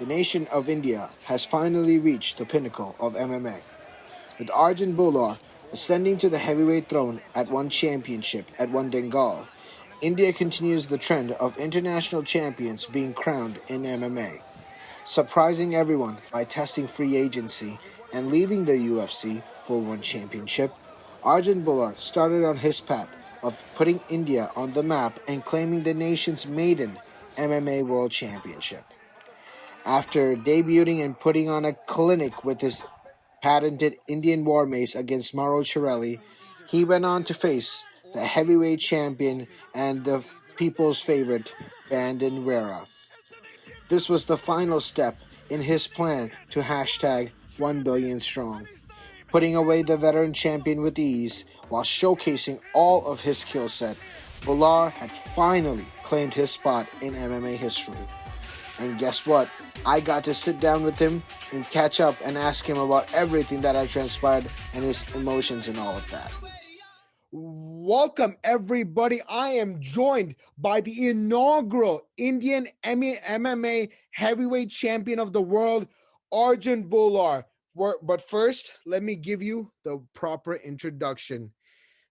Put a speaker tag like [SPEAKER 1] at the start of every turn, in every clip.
[SPEAKER 1] The nation of India has finally reached the pinnacle of MMA, with Arjan Bhullar ascending to the heavyweight throne at one championship at one Dangal. India continues the trend of international champions being crowned in MMA, surprising everyone by testing free agency and leaving the UFC for one championship. Arjun Bhullar started on his path of putting India on the map and claiming the nation's maiden MMA World Championship. After debuting and putting on a clinic with his patented Indian War Mace against Mauro Chiarelli, he went on to face the heavyweight champion and the people's favorite, Brandon Vera. This was the final step in his plan to hashtag 1 billion strong, putting away the veteran champion with ease while showcasing all of his skill set. Bhullar had finally claimed his spot in MMA history. And guess what? I got to sit down with him and catch up and ask him about everything that had transpired and his emotions and all of that.
[SPEAKER 2] Welcome, everybody. I am joined by the inaugural Indian MMA heavyweight champion of the world, Arjan Bhullar. But first, let me give you the proper introduction.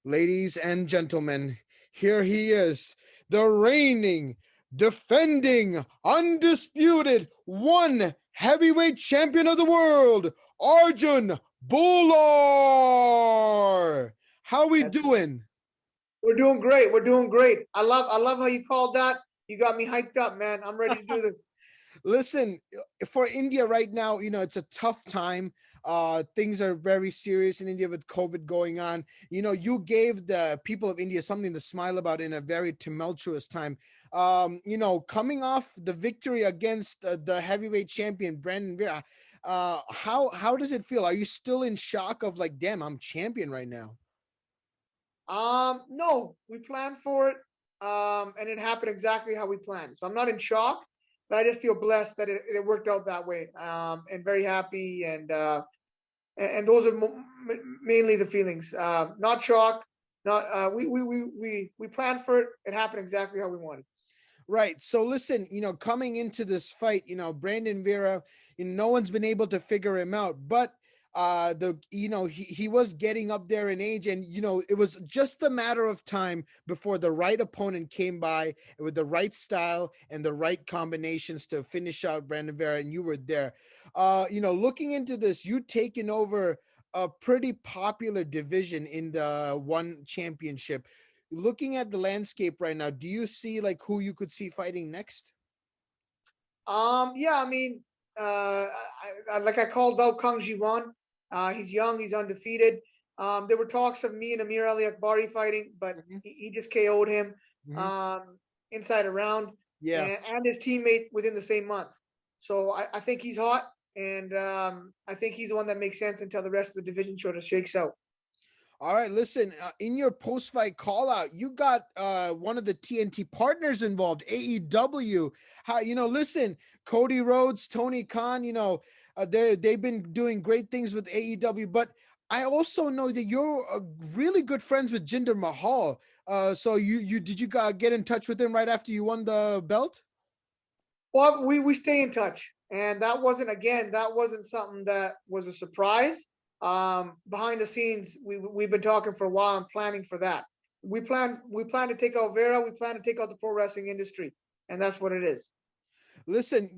[SPEAKER 2] Ladies and gentlemen, here he is, the reigning, defending, undisputed, one heavyweight champion of the world, Arjun Bhullar. How we doing?
[SPEAKER 3] We're doing great. We're doing great. I love how you called that. You got me hyped up, man. I'm ready to do this.
[SPEAKER 2] Listen, for India right now, it's a tough time. Things are very serious in India with COVID going on. You gave the people of India something to smile about in a very tumultuous time. Coming off the victory against the heavyweight champion Brandon Vera, how does it feel? Are you still in shock of like, damn, I'm champion right now?
[SPEAKER 3] No, we planned for it, and it happened exactly how we planned. So I'm not in shock, but I just feel blessed that it worked out that way, and very happy, and those are mainly the feelings. Not shock, not we planned for it. It happened exactly how we wanted.
[SPEAKER 2] Right. So listen, coming into this fight, Brandon Vera, no one's been able to figure him out, but he was getting up there in age, and it was just a matter of time before the right opponent came by with the right style and the right combinations to finish out Brandon Vera, and you were there. Looking into this, you taken over a pretty popular division in the one championship. Looking at the landscape right now, do you see like who you could see fighting next?
[SPEAKER 3] Yeah, I mean, like I called out Kang Ji-won. He's young, he's undefeated. There were talks of me and Amir Ali Akbari fighting, but he just KO'd him inside a round,
[SPEAKER 2] Yeah.
[SPEAKER 3] and his teammate within the same month. So I think he's hot, and I think he's the one that makes sense until the rest of the division sort of shakes out.
[SPEAKER 2] All right, listen, in your post-fight call-out, you got one of the TNT partners involved, AEW. Listen, Cody Rhodes, Tony Khan, they've been doing great things with AEW, but I also know that you're really good friends with Jinder Mahal. So did you get in touch with him right after you won the belt?
[SPEAKER 3] Well, we stay in touch, and that wasn't something that was a surprise. Behind the scenes, we've been talking for a while and planning for that. We plan to take out Vera. We plan to take out the pro wrestling industry, and that's what it is.
[SPEAKER 2] Listen,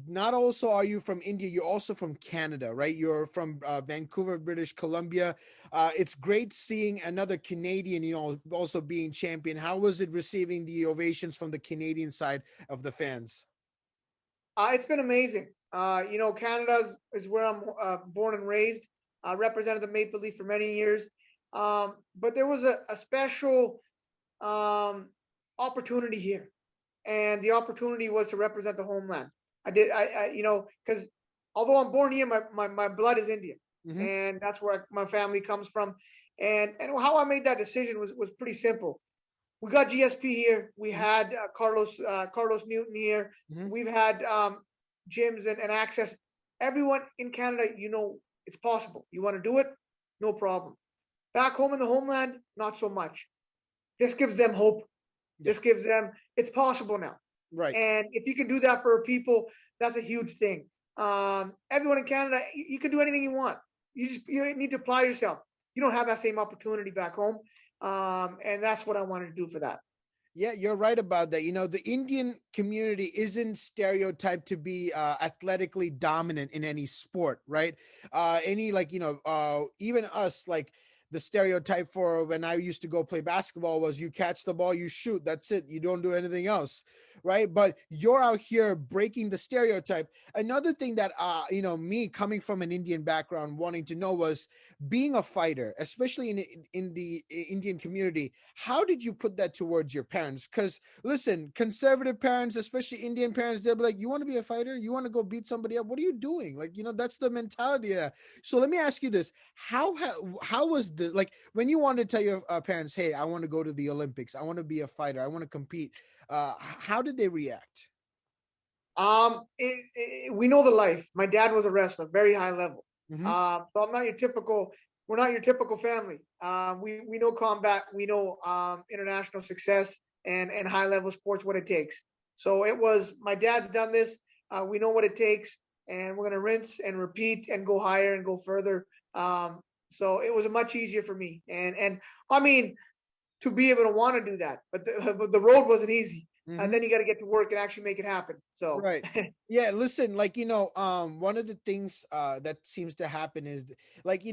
[SPEAKER 2] not also are you from India, you're also from Canada, right? You're from Vancouver, British Columbia. It's great seeing another Canadian, also being champion. How was it receiving the ovations from the Canadian side of the fans?
[SPEAKER 3] It's been amazing. Canada is where I'm born and raised. I represented the Maple Leaf for many years. But there was a special opportunity here, and the opportunity was to represent the homeland. Because although I'm born here, my blood is Indian, and that's where my family comes from. And how I made that decision was pretty simple. We got GSP here. We had Carlos Newton here. We've had gyms and access. Everyone in Canada, it's possible. You want to do it? No problem. Back home in the homeland, not so much. This gives them hope. This gives them, it's possible now.
[SPEAKER 2] Right.
[SPEAKER 3] And if you can do that for people that's a huge thing. Everyone in Canada, you can do anything you want. You need to apply yourself. You don't have that same opportunity back home, and that's what I wanted to do for that.
[SPEAKER 2] Yeah, you're right about that. The Indian community isn't stereotyped to be athletically dominant in any sport, right? Any like, even us, like the stereotype for when I used to go play basketball was you catch the ball, you shoot, that's it. You don't do anything else, right? But you're out here breaking the stereotype. Another thing that, me coming from an Indian background wanting to know was being a fighter, especially in the Indian community. How did you put that towards your parents? Because listen, conservative parents, especially Indian parents, they'll be like, you want to be a fighter? You want to go beat somebody up? What are you doing? Like, that's the mentality there. So let me ask you this. How was the, like, when you wanted to tell your parents, hey, I want to go to the Olympics, I want to be a fighter, I want to compete, how did they react?
[SPEAKER 3] We know the life. My dad was a wrestler, very high level.
[SPEAKER 2] Mm-hmm.
[SPEAKER 3] So I'm not your typical. We're not your typical family. We know combat. We know international success and high level sports, what it takes. So it was, my dad's done this. We know what it takes, and we're gonna rinse and repeat and go higher and go further. So it was much easier for me. And I mean, to be able to want to do that, but the road wasn't easy.
[SPEAKER 2] Mm-hmm.
[SPEAKER 3] And then you got to get to work and actually make it happen. So
[SPEAKER 2] right. Yeah, listen, like, one of the things that seems to happen is, like,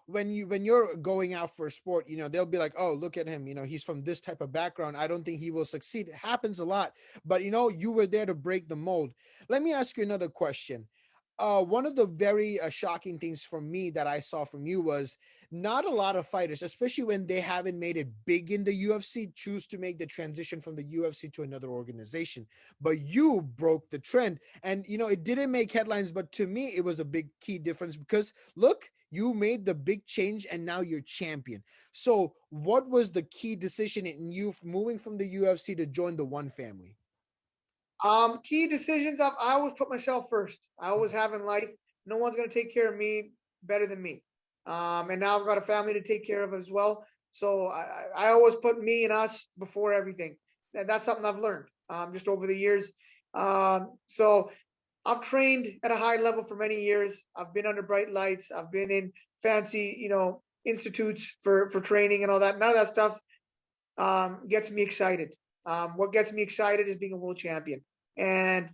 [SPEAKER 2] when you're going out for a sport, they'll be like, oh, look at him, he's from this type of background, I don't think he will succeed. It happens a lot. But you were there to break the mold. Let me ask you another question. One of the very shocking things for me that I saw from you was not a lot of fighters, especially when they haven't made it big in the UFC, choose to make the transition from the UFC to another organization. But you broke the trend, and it didn't make headlines, but to me, it was a big key difference because look, you made the big change and now you're champion. So, what was the key decision in you moving from the UFC to join the One family?
[SPEAKER 3] Key decisions. I always put myself first. I always have in life. No one's gonna take care of me better than me. And now I've got a family to take care of as well. So I always put me and us before everything. That's something I've learned just over the years. So I've trained at a high level for many years. I've been under bright lights. I've been in fancy, institutes for training and all that. None of that stuff gets me excited. What gets me excited is being a world champion. And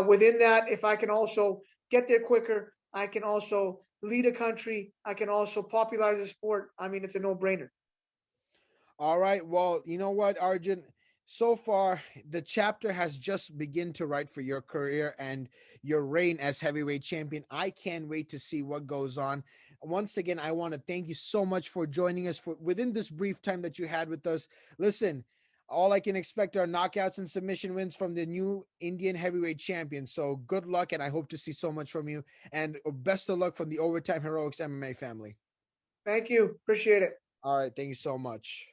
[SPEAKER 3] within that, if I can also get there quicker, I can also lead a country. I can also popularize a sport. I mean, it's a no-brainer.
[SPEAKER 2] All right. Well, you know what, Arjun? So far, the chapter has just begun to write for your career and your reign as heavyweight champion. I can't wait to see what goes on. Once again, I want to thank you so much for joining us for within this brief time that you had with us. Listen, all I can expect are knockouts and submission wins from the new Indian heavyweight champion. So good luck, and I hope to see so much from you. And best of luck from the Overtime Heroics MMA family.
[SPEAKER 3] Thank you. Appreciate it.
[SPEAKER 2] All right. Thank you so much.